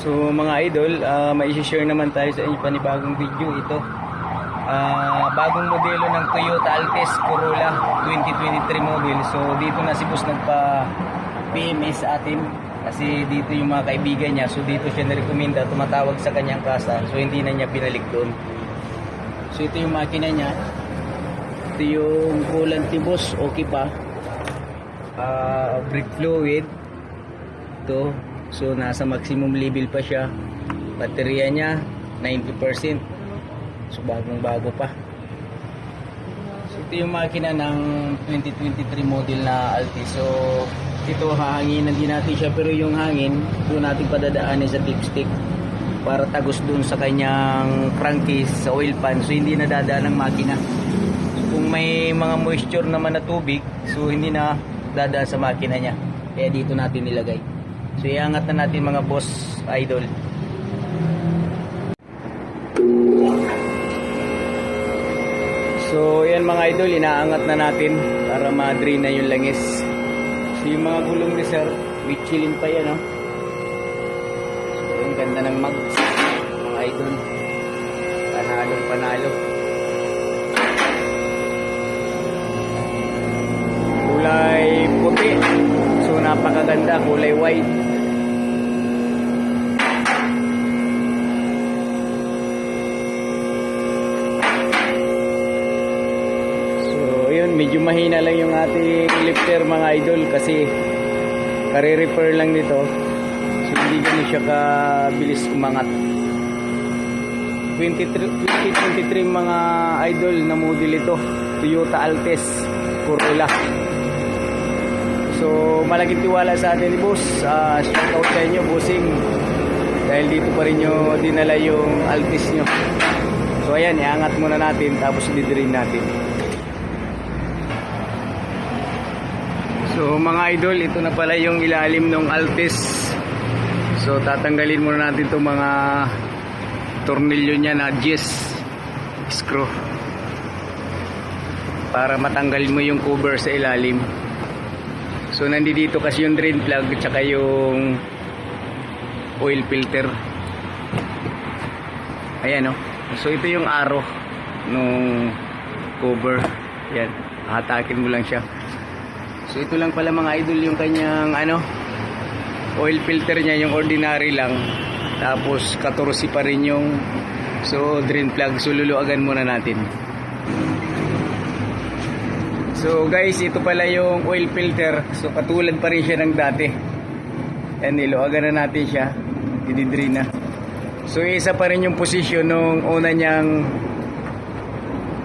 So mga idol, may share naman tayo sa inyo panibagong video ito. Bagong modelo ng Toyota Altis Corolla 2023 model. So dito na si boss nagpa-PMS sa atin kasi dito yung mga kaibigan niya. So dito siya narekomenda, tumatawag sa kanyang kasa. So hindi na niya pinalik doon. So ito yung makina niya. Ito yung coolant ni boss, okay pa. Brake fluid. Ito. So nasa maximum level pa siya. Baterya niya 90%. So bagong bago pa. So ito yung makina ng 2023 model na Altis. So ito hahanginan din natin siya, pero yung hangin doon natin padadaanin sa dipstick para tagos doon sa kanyang crankcase sa oil pan. So hindi nadadaan ng makina. So, kung may mga moisture naman na tubig, so hindi na dadaan sa makina niya. Kaya dito natin nilagay. So iangat na natin mga boss idol. So yan mga idol, inaangat na natin para ma-drain na yung langis. So yung mga gulong ni sir, with chilling pa yan, no? So yung ganda ng mags mga idol. Panalo. Kulay puti. So napakaganda, kulay white. Medyo mahina lang yung ating lifter mga idol kasi kare-repair lang nito. So hindi ganun siya kabilis umangat. 2023 mga idol na model ito, Toyota Altis Corolla. So malaking tiwala sa atin ni boss. Shout out sa inyo bossing, dahil dito pa rin nyo dinala yung Altis nyo. So ayan, iangat muna natin tapos didirin natin. So mga idol, ito na pala yung ilalim ng Altis. So tatanggalin muna natin itong mga tornilyo niya na screw para matanggal mo yung cover sa ilalim. So nandito kasi yung drain plug at saka yung oil filter. Ayan, oh. So ito yung arrow nung cover. Yan, hatakin mo lang siya. So ito lang pala mga idol yung kanyang oil filter niya, yung ordinary lang. Tapos 14 pa rin yung drain plug. So luluagan muna natin. So guys, ito pala yung oil filter. So katulad pa rin siya ng dati. Yan, niluagan na natin siya. Ididrain na. So isa pa rin yung posisyon nung una niyang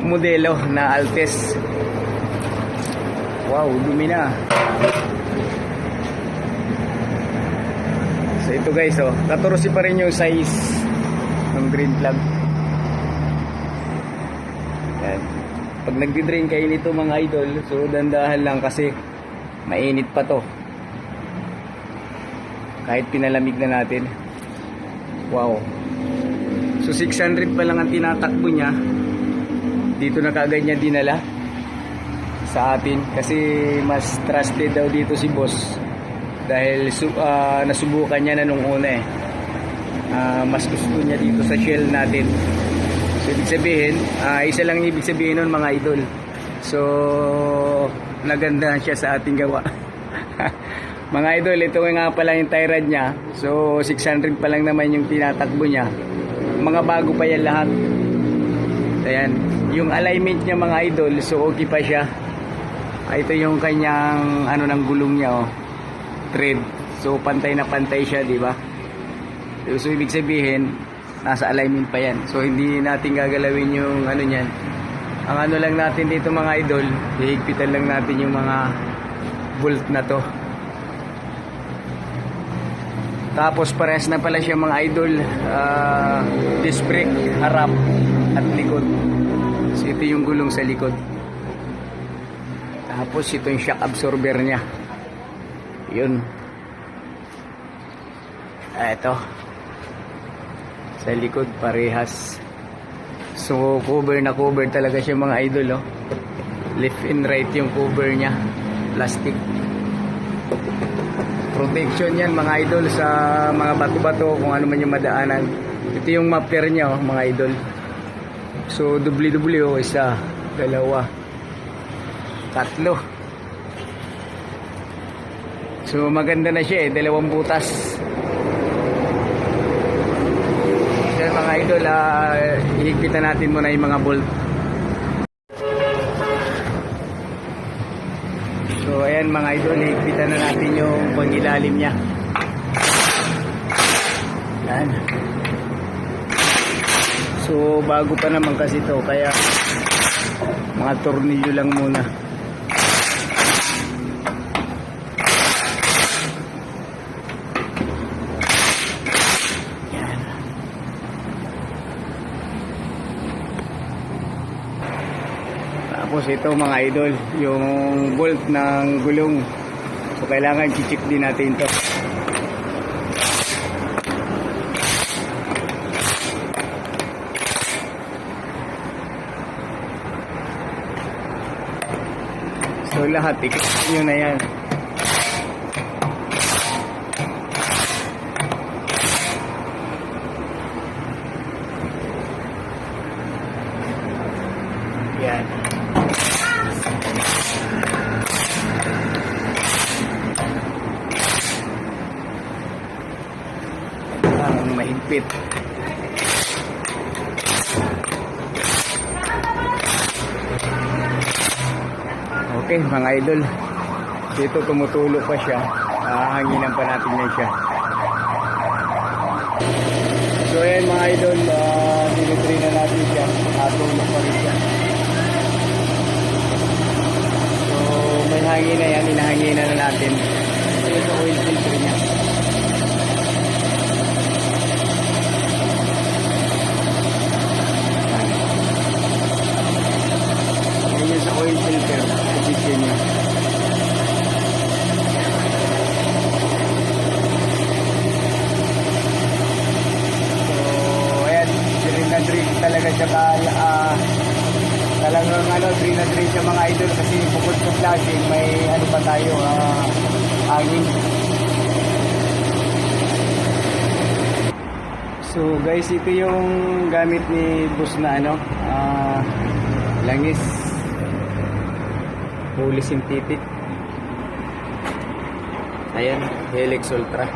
modelo na Altis. Wow, dumi na. So ito guys, 14 pa rin yung size ng drain plug. Yan. Pag nagdi-drain kayo nito mga idol, so dandahan lang kasi mainit pa to. Kahit pinalamig na natin. Wow. So 600 pa lang ang tinatakbo niya. Dito na kaagad niya dinala sa atin kasi mas trusted daw dito si boss dahil nasubukan niya na nung una mas gusto niya dito sa Shell natin. So ibig sabihin, isa lang ibig sabihin nun mga idol. So nagandahan siya sa ating gawa. Mga idol, ito nga pala yung tie rod niya. So 600 pa lang naman yung tinatakbo niya. Mga bago pa yan lahat. Ayan, yung alignment niya mga idol, so okay pa siya. Ito yung kanyang ng gulong niya, thread. So pantay na pantay siya, di ba? So ibig sabihin nasa alignment pa yan. So hindi natin gagalawin yung niyan. Ang lang natin dito mga idol, hihigpitan lang natin yung mga bolt na to. Tapos parehas na pala siya mga idol, disc brake harap at likod. So ito yung gulong sa likod. Tapos ito yung shock absorber niya. Yun. Ito. Sa likod parehas. So cover na cover talaga siya mga idol, Left and right yung cover niya. Plastic. protection yan mga idol sa mga bato-bato kung ano man yung madaanan. Ito yung muffler niya mga idol. So dubli-dubli isa, dalawa, tatlo. So maganda na siya dalawang butas. Yan mga idol, hihigpitan natin muna yung mga bolt. So ayan mga idol, higpitan na natin yung pangilalim niya. Yan. So bago pa naman kasi ito, kaya mga tornilyo lang muna. Yan. Tapos ito mga idol, yung bolt ng gulong. So kailangan i-check din natin ito. So lahat, ikot nyo na yan. Yan. Ang mahigpit. Okay mga idol, dito tumutulo pa siya, hanginan pa natin yan siya. So ayan mga idol, dinitry na natin siya, natulog pa rin siya. So may hangin na yan, inahanginan na natin. So ito oil filter niya. Ayan yung sa oil filter. Niya. So ayan, drill na drill talaga siya talagang drill na drill siya mga idol, kasi bukod sa flashing may pa tayo, hangin. So guys, ito yung gamit ni boss na langis, fully synthetic. Ayan, Helix Ultra.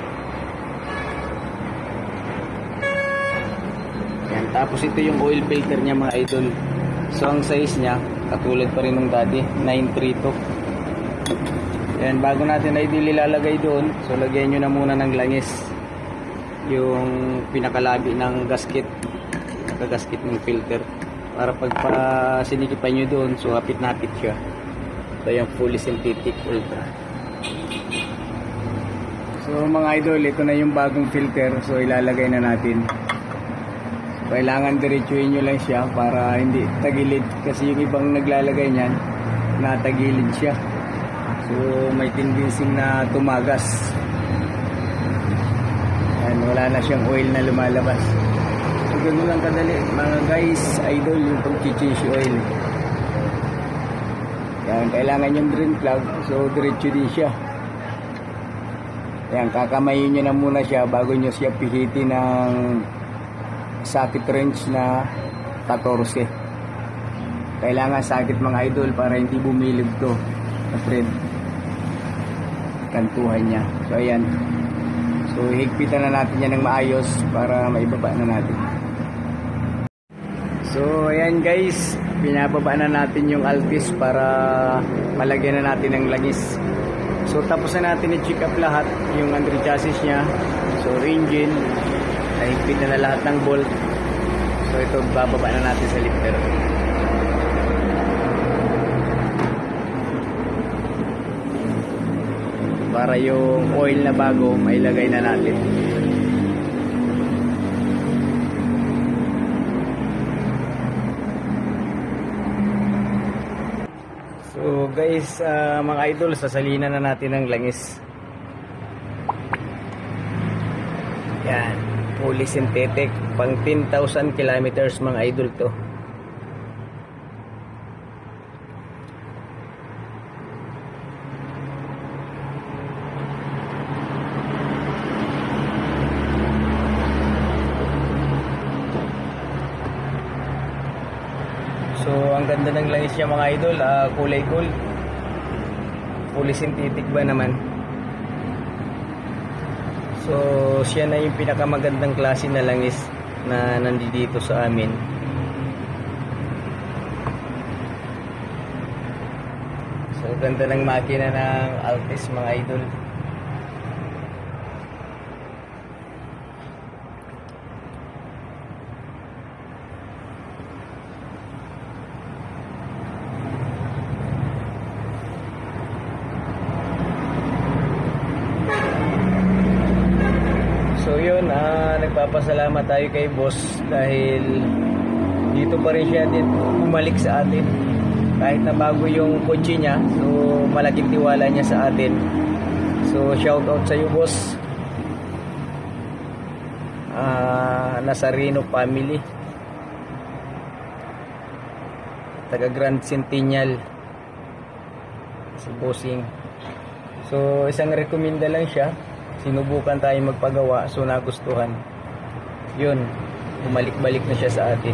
Ayan, tapos ito yung oil filter niya mga idol. So ang size niya katulad pa rin ng dati, 932. Ayan, bago natin idol ilalagay doon, so lagyan nyo na muna ng langis yung pinakalabi ng gasket, gasket ng filter, para pag sinikipan nyo doon, so hapit-napit siya. Ito yung fully synthetic ultra. So mga idol, ito na yung bagong filter. So ilalagay na natin. So, kailangan diretsuhin nyo lang siya para hindi tagilid, kasi yung ibang naglalagay niyan natagilid siya, so may tendency na tumagas. Ayan, wala na siyang oil na lumalabas. So ganun lang kadali mga guys, idol, yung pag-change oil. Yan, kailangan yung drain plug, so diretso din siya. Yan, kakamayin nyo na muna siya bago nyo siya pihitin ng socket wrench na 14. Kailangan socket mga idol para hindi bumilib to na thread, kantuhan niya. So ayan, so higpitan na natin yan ng maayos para maibaba na natin. So ayan guys, binababa na natin yung Altis para malagyan na natin ng langis. So tapos na natin i-check up lahat yung under chassis nya, so engine, nahigpit na lahat ng bolt. So ito, bababa na natin sa lifter para yung oil na bago mailagay na natin. So guys, mga idol, sasalinan na natin ng langis. Yan, fully synthetic, pang 10,000 kilometers mga idol to. ang ganda ng langis niya mga idol, kulay gold. Fully synthetic ba naman. So siya na yung pinakamagandang klase na langis na nandito sa amin. So ganda ng makina ng Altis mga idol. So yun, nagpapasalamat tayo kay boss dahil dito pa rin siya din bumalik sa atin. Kahit na bago yung kotse niya, so malaking tiwala niya sa atin. So shout out sa iyo boss. Nazareno family. Taga Grand Centennial. Si Bossing. So isang rekomenda lang siya. Sinubukan tayo magpagawa, so nagustuhan. Yun, bumalik-balik na siya sa atin.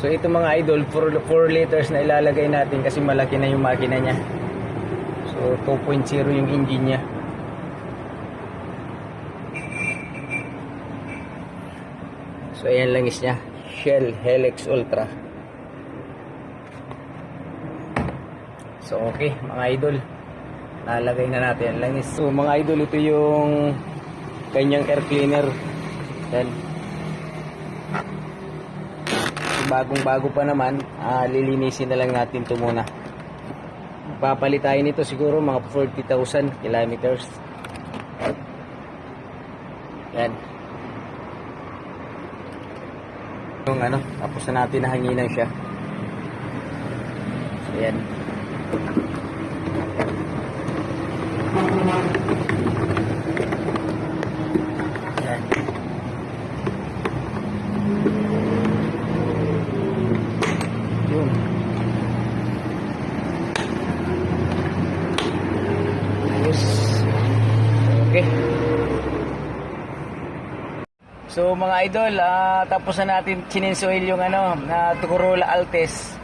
So ito mga idol, 4 liters na ilalagay natin kasi malaki na yung makina niya. So 2.0 yung engine niya. So ayan langis niya, Shell Helix Ultra. So okay mga idol, nalagay na natin ang langis. So mga idol, ito yung kanyang air cleaner. Yan. Bagong bago pa naman, lilinisin na lang natin ito muna. Papalit tayo nito siguro mga 40,000 kilometers. Yan. Yung tapos na natin na hanginan siya. So yan. Yan. Yun. Ayos. Okay. So mga idol, tapos na natin sininsoil yung na Corolla Altis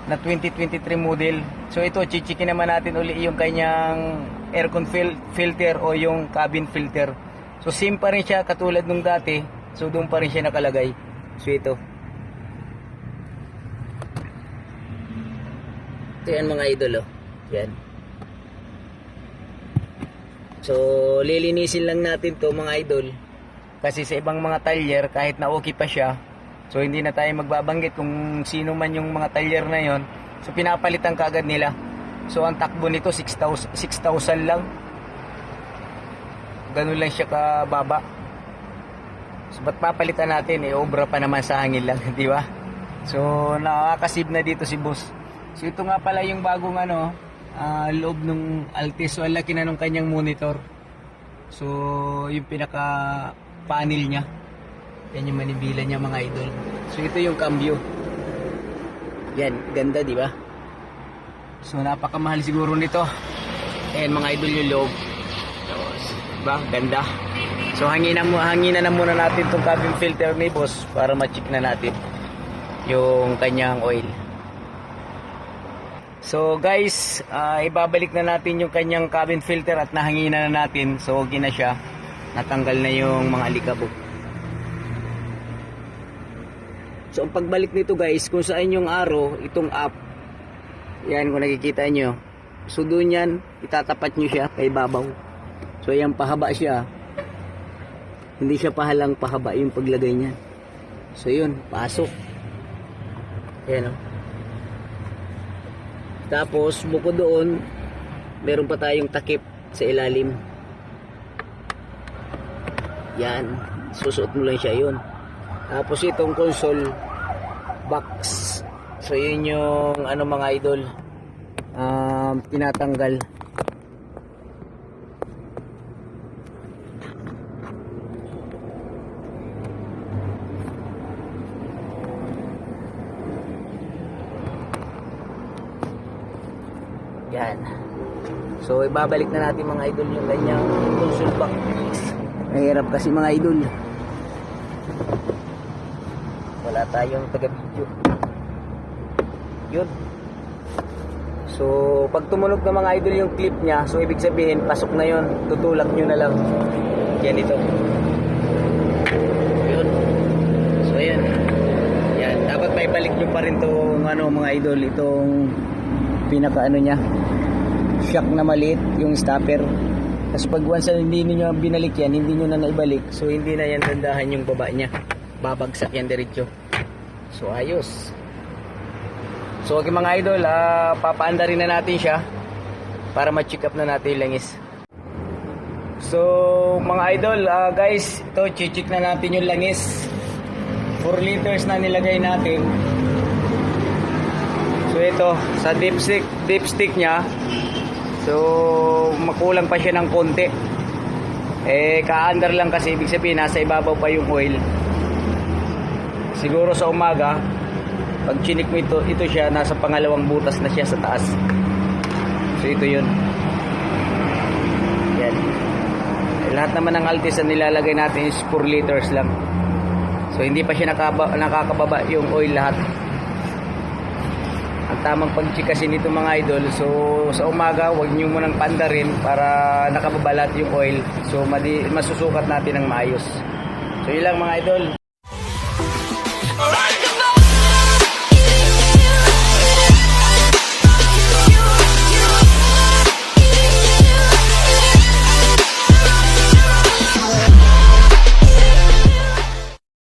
na 2023 model. So ito, chichikin naman natin uli yung kanyang aircon filter o yung cabin filter. So same pa rin siya katulad nung dati. So doon pa rin siya nakalagay. So ito. Ito yan mga idol, oh. Yan. So lilinisin lang natin to mga idol. Kasi sa ibang mga talyer, kahit na okay pa siya, so hindi na tayo magbabanggit kung sino man yung mga talyer na yon. So pinapalitan kaagad nila. So ang takbo nito 6,000 lang. Ganun lang siya kababa. So ba't papalitan natin? Obra pa naman sa hangin lang, di ba? So nakakasib na dito si boss. So ito nga pala yung bagong loob ng Altis. So ang laki na nung kanyang monitor. So yung pinaka panel niya. Yan yung manibila niya mga idol. So ito yung cambio. Yan, ganda di ba? So napakamahal siguro nito. Ayan mga idol yung loob. So, diba? Ganda. So hanginan na muna natin tong cabin filter ni boss para ma-check na natin yung kanyang oil. So guys, ibabalik na natin yung kanyang cabin filter at nahanginan na natin. So okay na siya. Natanggal na yung mga alikabok. So ang pagbalik nito guys, kung saan yung arrow, itong up. Yan kung nakikita nyo. So doon yan, itatapat nyo siya kay babaw. So yan pahaba siya. Hindi siya pahalang pahaba yung paglagay niya. So yun, pasok. Yan o. Tapos bukod doon, meron pa tayong takip sa ilalim. Yan, susuot mo lang siya yun. Tapos itong console box. So yun yung mga idol, tinatanggal. Yan. So ibabalik na natin mga idol yung kanyang console box. Mahirap kasi mga idol. Wala tayong taga-video. Yun. So, pag tumunog ng mga idol yung clip niya, so ibig sabihin, pasok na yun. Tutulak nyo na lang. Yan ito. Yun. So, ayan. Yan. Dapat may balik nyo pa rin itong mga idol. Itong pinaka niya. Shock na maliit, yung stopper. Tapos pag once hindi nyo binalik yan, hindi nyo na naibalik. So, hindi na yan dandahan yung baba niya. Babagsak yan diretso. So, ayos. So okay mga idol, papaanda rin na natin siya para ma-check up na natin yung langis. So mga idol, guys, ito check na natin yung langis. 4 liters na nilagay natin. So ito, sa dipstick niya, so makulang pa siya ng konti. Ka-under lang kasi, ibig sabihin nasa ibabaw pa yung oil. Siguro sa umaga, pag chinik mo ito siya, nasa pangalawang butas na siya sa taas. So ito yun. Yan. Lahat naman ng Altis na nilalagay natin is 4 liters lang. So hindi pa siya nakakababa yung oil lahat. Ang tamang pag-check kasi nito mga idol, so sa umaga huwag nyo munang pandarin para nakababa lahat yung oil. So masusukat natin ng maayos. So yun lang mga idol.